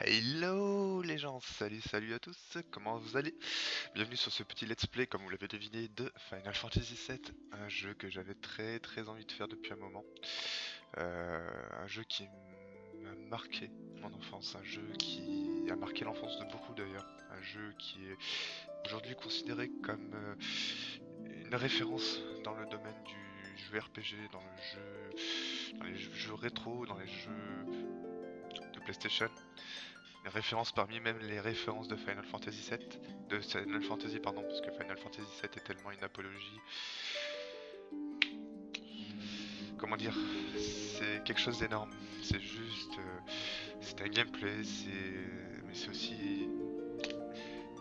Hello les gens, salut à tous, comment vous allez? Bienvenue sur ce petit let's play, comme vous l'avez deviné, de Final Fantasy VII, un jeu que j'avais très envie de faire depuis un moment. Un jeu qui m'a marqué mon enfance, un jeu qui a marqué l'enfance de beaucoup d'ailleurs, un jeu qui est aujourd'hui considéré comme une référence dans le domaine du jeu RPG, dans les jeux rétro, dans les jeux de PlayStation. Une référence parmi même les références de Final Fantasy VII, de Final Fantasy pardon, parce que Final Fantasy VII est tellement une apologie. Comment dire, c'est quelque chose d'énorme. C'est juste, c'est un gameplay, mais c'est aussi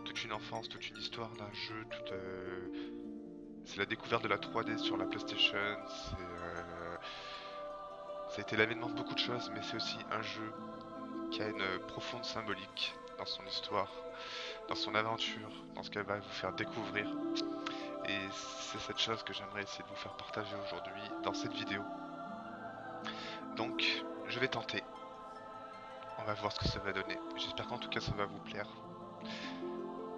toute une enfance, toute une histoire d'un jeu, c'est la découverte de la 3D sur la PlayStation. Ça a été l'avènement de beaucoup de choses, mais c'est aussi un jeu qui a une profonde symbolique dans son histoire, dans son aventure, dans ce qu'elle va vous faire découvrir. Et c'est cette chose que j'aimerais essayer de vous faire partager aujourd'hui dans cette vidéo. Donc, je vais tenter. On va voir ce que ça va donner. J'espère qu'en tout cas ça va vous plaire.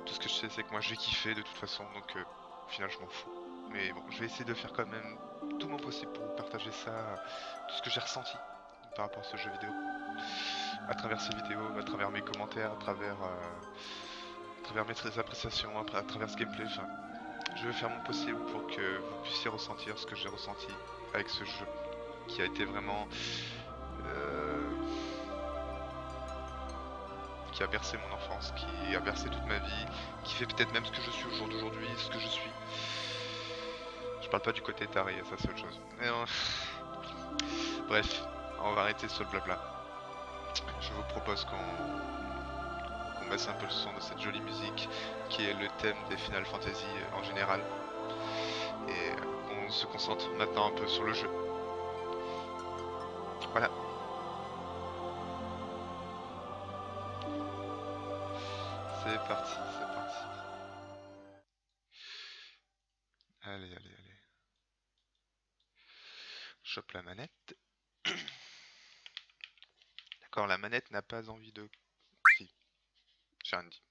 Tout ce que je sais, c'est que moi j'ai kiffé de toute façon, donc au final je m'en fous. Mais bon, je vais essayer de faire quand même tout mon possible pour vous partager ça, tout ce que j'ai ressenti par rapport à ce jeu vidéo. À travers ces vidéos, à travers mes commentaires, à travers mes appréciations, à travers ce gameplay. Enfin, je vais faire mon possible pour que vous puissiez ressentir ce que j'ai ressenti avec ce jeu qui a été vraiment qui a bercé mon enfance, qui a bercé toute ma vie, qui fait peut-être même ce que je suis au jour d'aujourd'hui, ce que je suis. Je parle pas du côté taré, ça c'est autre chose. Bref, on va arrêter sur le blabla. Je vous propose qu'on baisse un peu le son de cette jolie musique qui est le thème des Final Fantasy en général. Et on se concentre maintenant un peu sur le jeu. Voilà. C'est parti, c'est parti. Allez. Chope la manette. D'accord, la manette n'a pas envie de... Si, j'ai rien dit.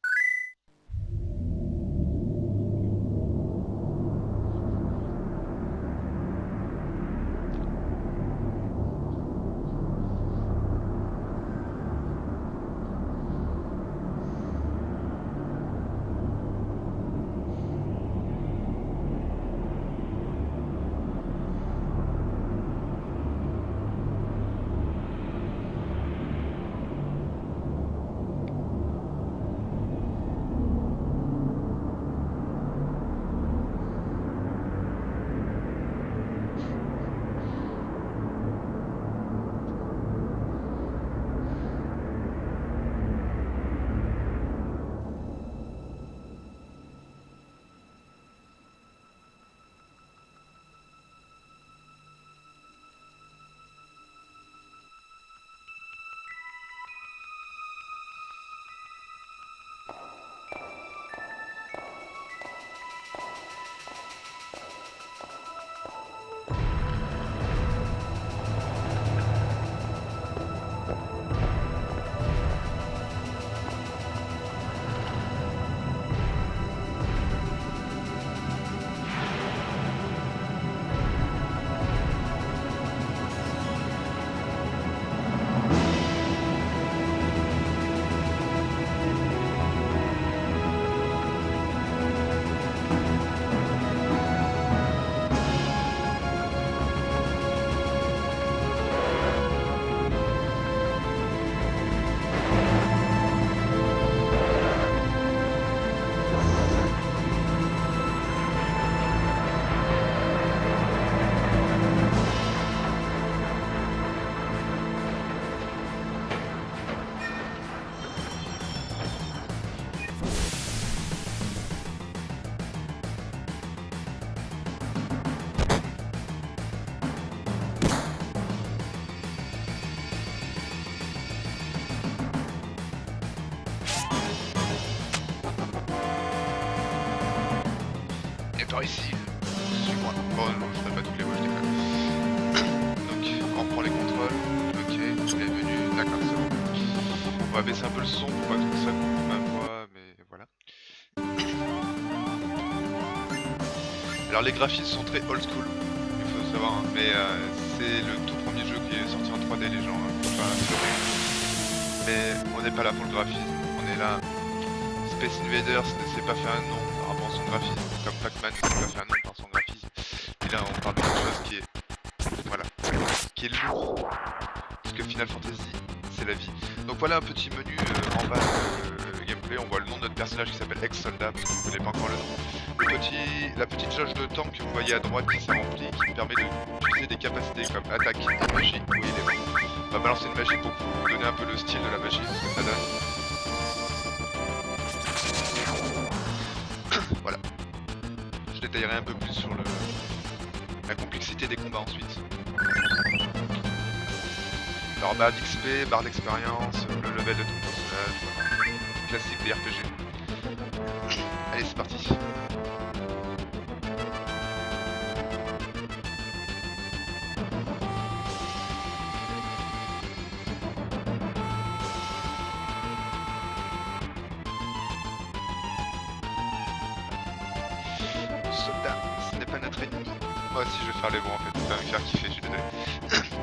Par ici, suis-moi. Bon, non, je ferai pas toutes les voix, je déconne. Donc, on reprend les contrôles. Ok, il est venu. D'accord, c'est bon. On va baisser un peu le son pour pas que ça coupe ma voix, mais voilà. Alors les graphismes sont très old school, il faut savoir, hein, mais c'est le tout premier jeu qui est sorti en 3D, les gens, hein, faut pas pleurer. Mais on n'est pas là pour le graphisme, on est là. Space Invaders ne s'est pas fait un nom par rapport à son graphisme, comme Pac-Man ne s'est pas fait un nom par son graphisme. Et là on parle de quelque chose qui est, voilà, qui est lourd, parce que Final Fantasy c'est la vie. Donc voilà un petit menu en bas de gameplay, on voit le nom de notre personnage qui s'appelle Ex-Soldat, parce que je ne connais pas encore le nom. La petite jauge de temps que vous voyez à droite qui s'est remplie, qui permet d'utiliser des capacités comme attaque et magie. Oui, on va balancer une magie pour vous donner un peu le style de la magie, ce que ça donne. Voilà. Je détaillerai un peu plus sur la complexité des combats ensuite. Alors barre d'XP, barre d'expérience, le level de ton personnage, voilà. Classique des RPG. Allez, c'est parti. Soldat, ce n'est pas notre ennemi. Moi aussi je vais faire les bons en fait, ça va me faire kiffer, je suis désolé.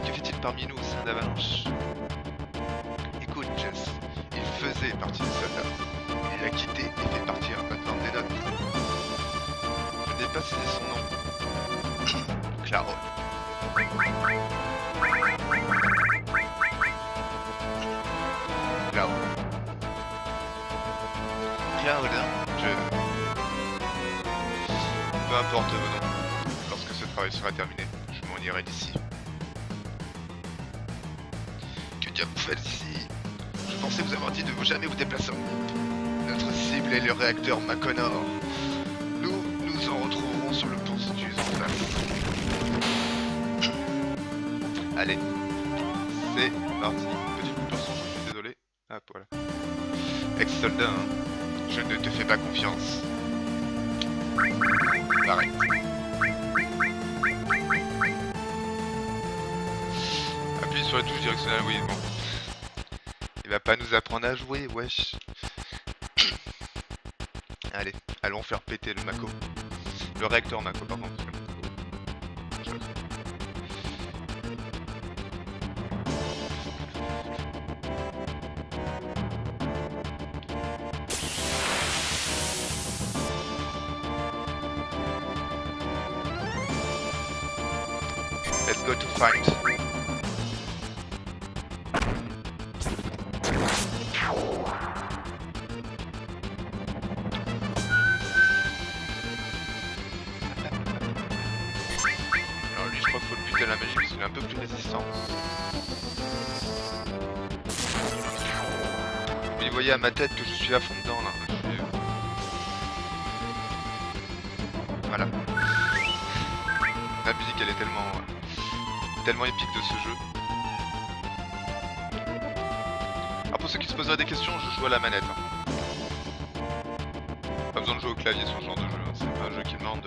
Que fait-il parmi nous au sein d'Avalanche? Écoute Jess, il faisait partie des soldats. Il a quitté et fait partir maintenant des notes. Je n'ai pas cité son nom. Claro. Claro. Cloud, peu importe vos noms. Lorsque ce travail sera terminé, je m'en irai d'ici. Que diable vous faites ici? Je pensais vous avoir dit de jamais vous déplacer en groupe. Notre cible est le réacteur Maconor. Nous nous en retrouverons sur le pont Stu's en face. Allez, c'est parti. Petite coupure son, je suis désolé. Ah, voilà. Ex-soldat, hein. Je ne te fais pas confiance. Arrête. Appuie sur la touche directionnelle, oui, bon. Il va pas nous apprendre à jouer, wesh. Allez, allons faire péter le Mako. Le réacteur Mako, pardon. Let's go to fight. Alors lui je crois qu'il faut le buter à la magie parce qu'il est un peu plus résistant. Mais vous voyez à ma tête que je suis à fond dedans là. Voilà. La musique elle est tellement épique de ce jeu. Alors pour ceux qui se poseraient des questions, je joue à la manette. Hein. Pas besoin de jouer au clavier sur ce genre de jeu. Hein. C'est pas un jeu qui demande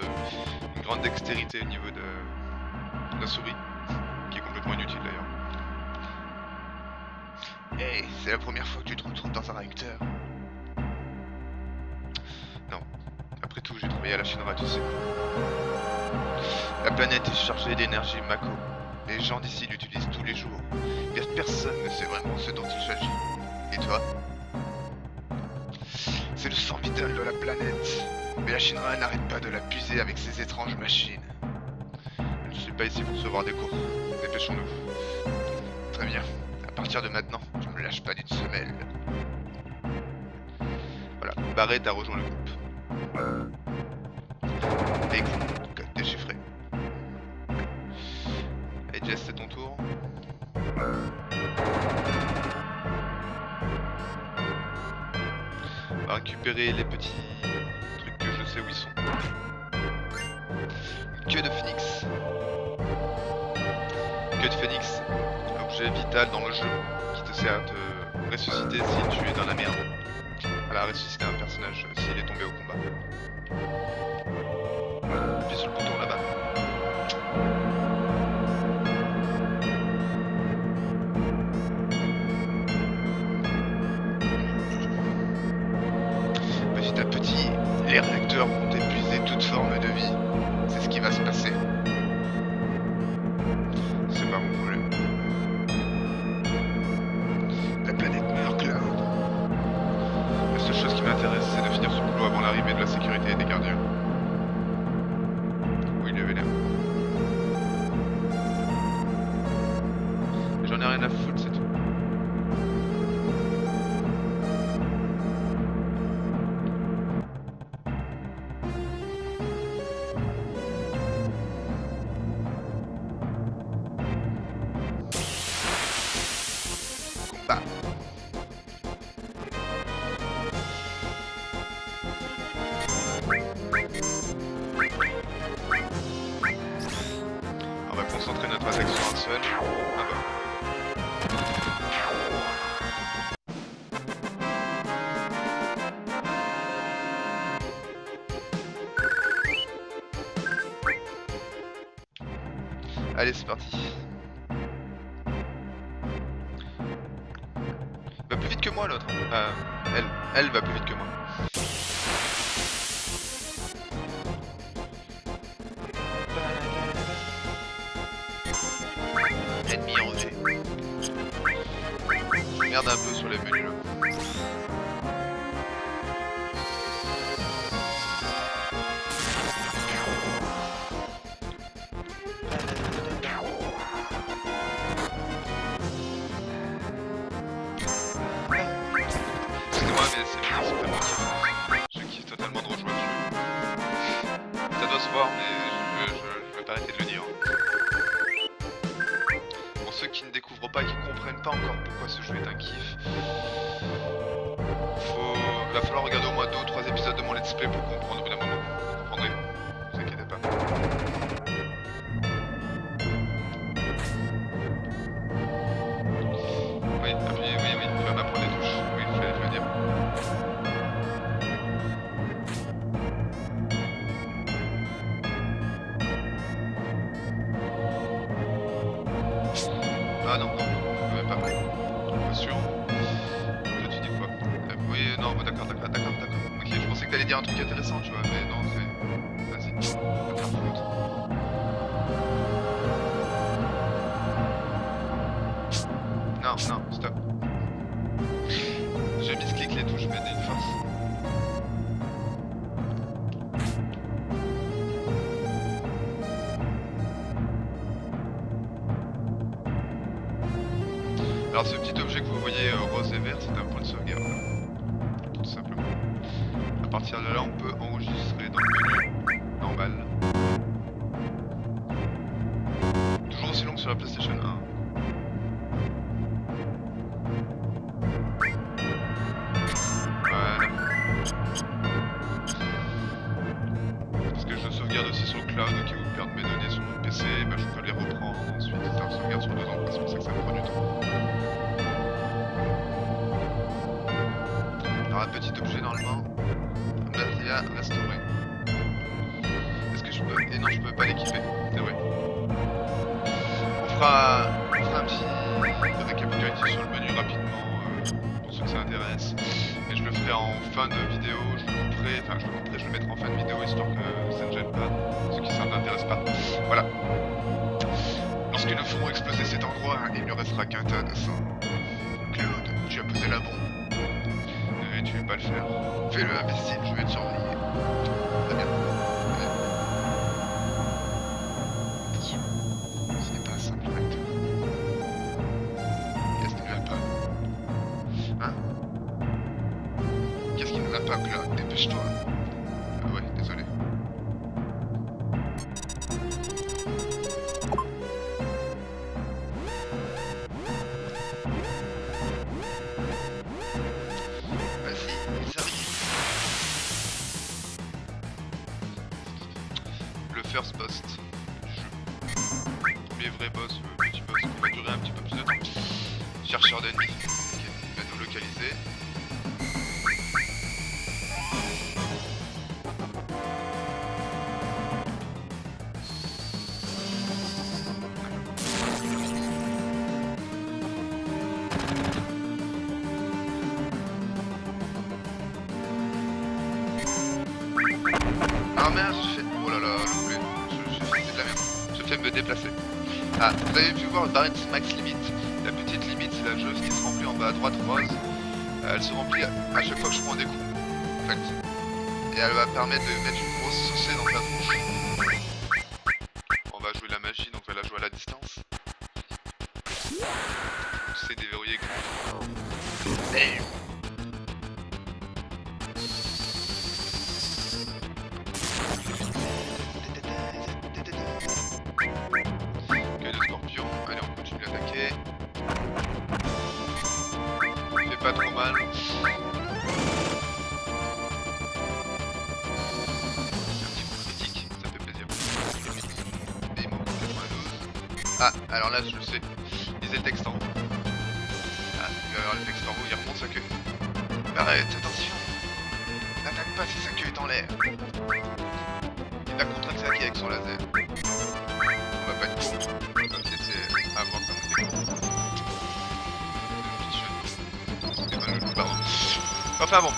une grande dextérité au niveau de la souris, qui est complètement inutile d'ailleurs. Hey, c'est la première fois que tu te retrouves dans un réacteur. Non. Après tout, j'ai travaillé à la Shinra, tu sais. La planète est chargée d'énergie Mako. Les gens d'ici l'utilisent tous les jours. Mais personne ne sait vraiment ce dont il s'agit. Et toi? C'est le sang vital de la planète. Mais la Shinra n'arrête pas de la puiser avec ses étranges machines. Je ne suis pas ici pour recevoir des cours. Dépêchons-nous. Très bien. À partir de maintenant, tu ne me lâches pas d'une semelle. Voilà. Barrett a rejoint le groupe. Excellent. Code déchiffré. Allez Jess, c'est ton tour. On va récupérer les petits trucs que je sais où ils sont. Queue de phénix. Queue de phénix, objet vital dans le jeu qui te sert à te ressusciter si tu es dans la merde. Voilà, ressusciter un personnage s'il est tombé au combat. Appuie sur le bouton là-bas. ce qui m'intéresse, c'est de finir ce boulot avant l'arrivée de la sécurité et des gardiens. Oui, il avait l'air. J'en ai rien à foutre, c'est tout. Combat. On va concentrer notre attaque sur un seul. Ah bah. Allez, c'est parti. Va plus vite que moi l'autre. Elle va plus vite que moi. Ennemi enlevé. Je merde un peu sur les menus là. Excusez-moi mais c'est pas moi qui kiffe totalement de rejouer le jeu. Ça doit se voir mais je vais pas arrêter de le dire. Pour ceux qui ne découvrent pas, qui comprennent pas encore pourquoi ce jeu est un kiff, va falloir regarder au moins 2 ou 3 épisodes de mon let's play pour comprendre au bout d'un moment. Vous comprendrez, ne vous inquiétez pas. Oui, appuyez, oui, tu vas m'apprendre les touches. Oui, je vais le dire. Ah non, pas. Question. Toi tu dis quoi? Oui, non, d'accord. Ok, je pensais que t'allais dire un truc intéressant, tu vois, mais non, c'est... Vas-y, va te faire foutre. Non, stop. J'ai misclick les touches, mais d'une force. Alors ce petit objet que vous voyez rose et vert, c'est un point de sauvegarde. Tout simplement. À partir de là, on peut enregistrer dans le menu normal. Toujours aussi long que sur la PlayStation 1. Voilà. Parce que je sauvegarde aussi sur le cloud qui vous perd mes données sur mon PC, bah, je peux les reprendre ensuite. C'est un sauvegarde sur 2 ans, c'est pour ça que ça me prend du temps. Alors un petit objet normalement, Maria restauré. Est-ce que je peux... Et non, je peux pas l'équiper, c'est vrai. On fera un petit récapitulatif sur le menu rapidement, pour ceux que ça intéresse. Et je le ferai en fin de vidéo, je le mettrai en fin de vidéo histoire que ça ne gêne pas ceux qui s'en intéressent pas. Voilà. Lorsqu'ils le feront exploser cet endroit, il ne restera qu'un tas de sang. Claude, tu as posé la bombe. Tu veux pas le faire. Fais-le imbécile, je vais te surveiller. Très bien. Attention, ce n'est pas un simple acteur. Qu'est-ce qui ne va pas? Hein? Qu'est-ce qui ne va pas, Claude? Dépêche-toi. Ouais, désolé. First boss du jeu. Premier vrai boss, petit boss qui va durer un petit peu plus de temps. Chercheur d'ennemis, ok, il va nous localiser. Ah merde, j'ai fait... Oh là là, c'est de la merde. Je fais me déplacer. Ah, vous avez pu voir Barrett's Max Limit. La petite limite, c'est la jauge qui se remplit en bas à droite rose. Elle se remplit à chaque fois que je prends des coups. fait. Et elle va permettre de mettre une grosse saucée dans ta tronche. On va jouer la magie, donc on va la jouer à la distance. C'est déverrouillé. Hey. Que de scorpions. Allez, on continue d'attaquer. Fait pas trop mal. Ah, alors là je le sais, lisez le texte en haut. Ah, il va y avoir le texte en haut, il remonte sa queue. Arrête, attention. N'attaque pas si sa queue est en l'air. Il va contre-attaquer avec son laser. On va pas être con. Comme si c'était avant comme on était con. Pardon. Enfin bon,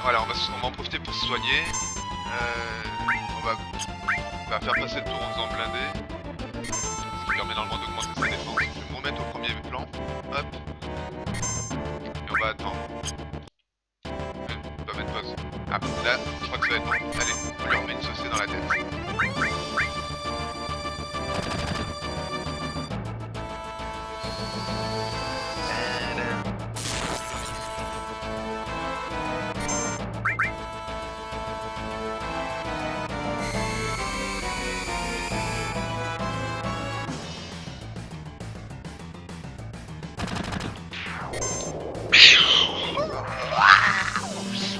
voilà, on va en profiter pour se soigner. On va faire passer le tour en faisant blinder. Permet normalement d'augmenter sa défense. Je vais me remettre au premier plan. Hop. Et on va attendre. On va mettre pause. Ah, là, je crois que ça va être bon. Allez, on lui remet une saucée dans la tête.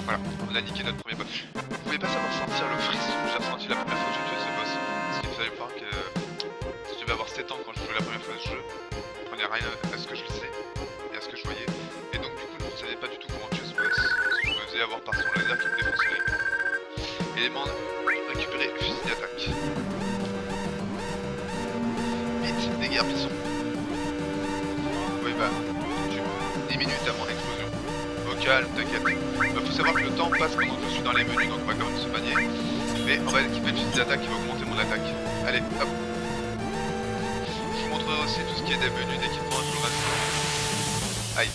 Voilà, on a niqué notre premier boss. Vous pouvez pas savoir sentir le frisson que j'ai ressenti la première fois que j'ai tué ce boss. Parce qu'il fallait pas que si je devais avoir 7 ans quand je jouais la première fois ce jeu, je prenais rien à ce que je faisais et à ce que je voyais. Et donc du coup je ne savais pas du tout comment tuer ce boss. Parce que je me faisais avoir par son laser qui me défonçait les mains. Élément récupérer fusil d'attaque. Vite, déguerpissons. Oui bah, tu 10 minutes avant l'explosion. Au calme, t'inquiète. Faut savoir que le temps passe pendant que je suis dans les menus, donc on va quand même se manier. Mais on va équiper le fusil d'attaque qui va augmenter mon attaque. Allez, hop. Je vous montrerai aussi tout ce qui est des menus d'équipement informatique. Aïe.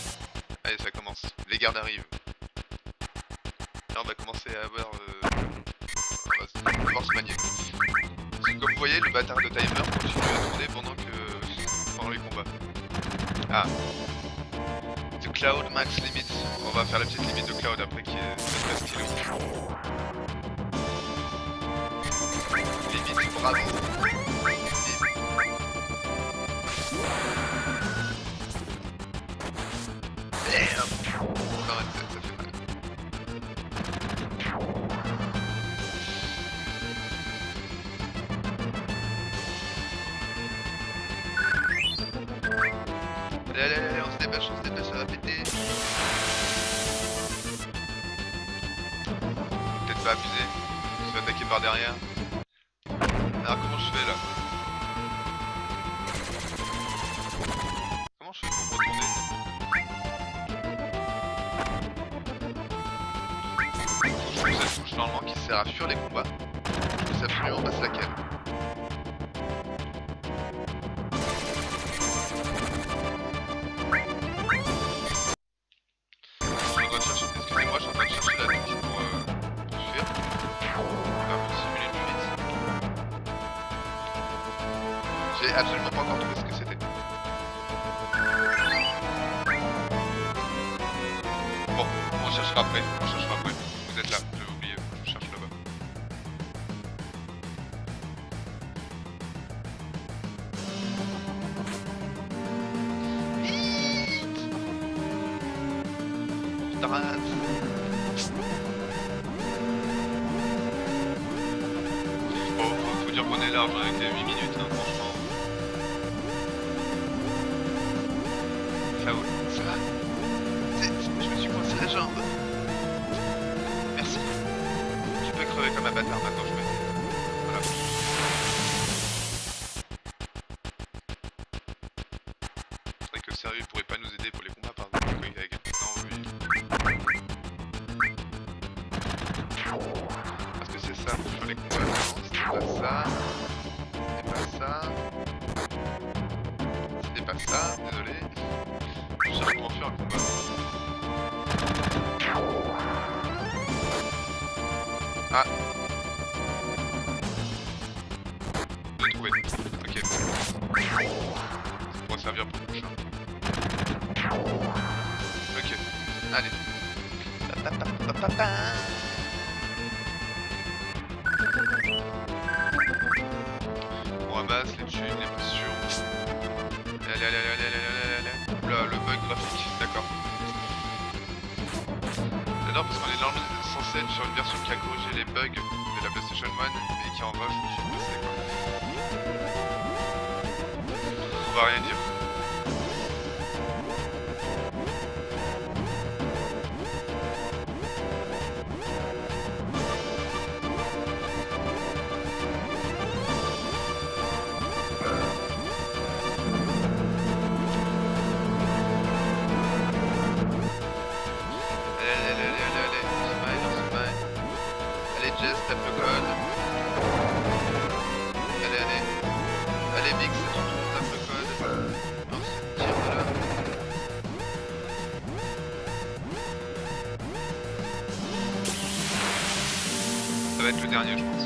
Allez, ça commence. Les gardes arrivent. Là, on va commencer à avoir... on va devoir se manier. Comme vous voyez, le bâtard de timer continue à tourner pendant les combats. Ah. The Cloud Max Limit. On va faire la petite limite de Cloud après qui est très stylé. Limite, bravo. Damn. Non, ça fait mal. Allez, on se dépêche, ça va péter. Peut-être pas abuser, je suis attaqué par derrière. Alors comment je fais là? Comment je fais pour me retourner? Je trouve cette touche normalement qui sert à fuir les combats. Je sais absolument pas c'est laquelle. Excusez-moi, je suis en train de chercher la technique pour fuir. Pour simuler une fuite. J'ai absolument pas encore trouvé ce que c'était. Bon, on cherchera après. Vous êtes là, j'avais oublié, je cherche là-bas. Bon, faut dire qu'on est large avec les 8 minutes, hein, franchement. Cloud, ça va? Je me suis coincé la jambe. Merci. Tu peux crever comme un bâtard maintenant, je me dis. Voilà. C'est vrai que sérieux, il pourrait pas nous aider pour les combats, par exemple, quand il a gagné. Non, oui. Parce que c'est ça, pour les combats, non, c'était pas ça. C'était pas ça. C'était pas ça, désolé. Je cherche comment faire un combat. Ah, j'ai trouvé. Ok. Ça pourra servir pour le prochain. Ok. Allez. On ramasse les thunes, les potions. Allez. Oula, le bug graphique, d'accord. J'adore parce qu'on est normalement censé être sur une version qui a corrigé les bugs de la PlayStation 1, mais qui en va, je me suis passé quoi. On va rien dire. Allez Jess, tape le code. Allez Bix, tape le code. Ensuite, tire de là. Ça va être le dernier je pense.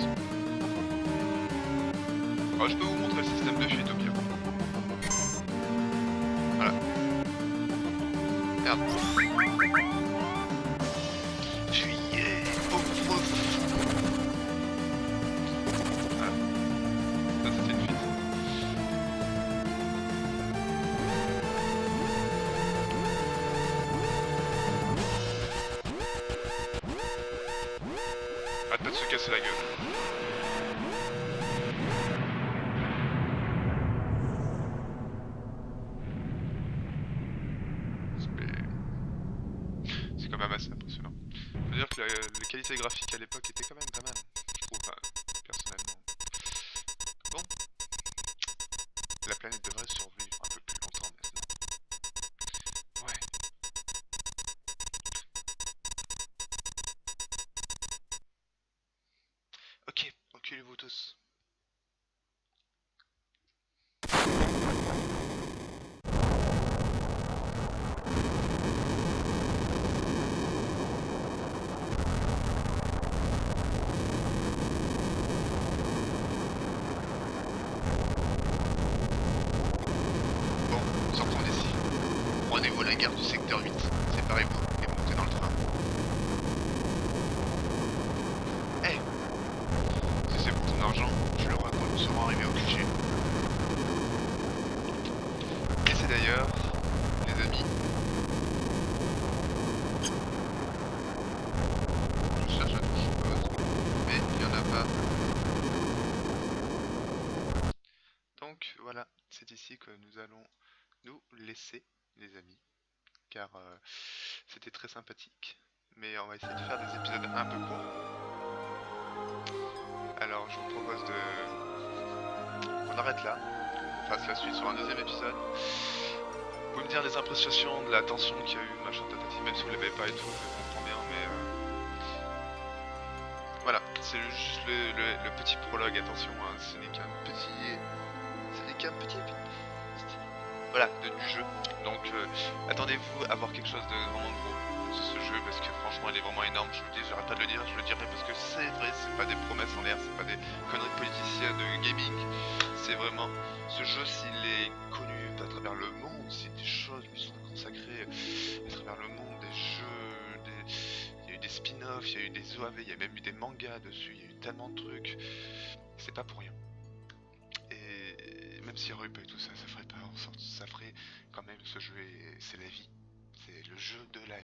Alors, je peux vous montrer le système de fuite au pire. Voilà. Merde. Fuyez, pauvre fou. Voilà. Ça c'était une fuite. Arrête pas de se casser la gueule. C'est quand même assez impressionnant. Faut dire que la qualité graphique à l'époque était quand même pas mal. Je trouve, personnellement. Bon. La planète devrait survivre un peu plus longtemps maintenant. Ouais. Ok, reculez-vous tous. Bon, sortons d'ici. Rendez-vous à la gare du secteur 8. Séparez-vous et montez dans le train. Hey, si c'est pour ton argent, tu l'auras quand nous serons arrivés au cliché. Et c'est d'ailleurs, les amis, je cherche la touche pause, mais il n'y en a pas. Donc voilà, c'est ici que nous allons nous laisser, les amis, car c'était très sympathique. Mais on va essayer de faire des épisodes un peu courts. Alors je vous propose qu'on arrête là, qu'on fasse la suite sur un deuxième épisode. Vous pouvez me dire les impressions de la tension qu'il y a eu, machin tatati, même si vous l'avez pas et tout, je comprends bien, mais voilà, c'est juste le petit prologue, attention, hein, ce n'est qu'un petit voilà, du jeu. Donc attendez-vous à voir quelque chose de vraiment gros sur ce jeu parce que franchement il est vraiment énorme, je vous le dis, j'arrête pas de le dire, je le dirai parce que c'est vrai, c'est pas des promesses en l'air, c'est pas des conneries de politiciens de gaming, c'est vraiment ce jeu s'il est connu à travers le monde, c'est des choses qui sont consacrées à travers le monde, des jeux, il y a eu des spin-offs, il y a eu des OAV, il y a même eu des mangas dessus, il y a eu tellement de trucs, c'est pas pour rien. Et même s'il n'y aurait pas eu tout ça, ça ferait pas en sorte, ça ferait quand même ce jeu, c'est la vie, c'est le jeu de la vie.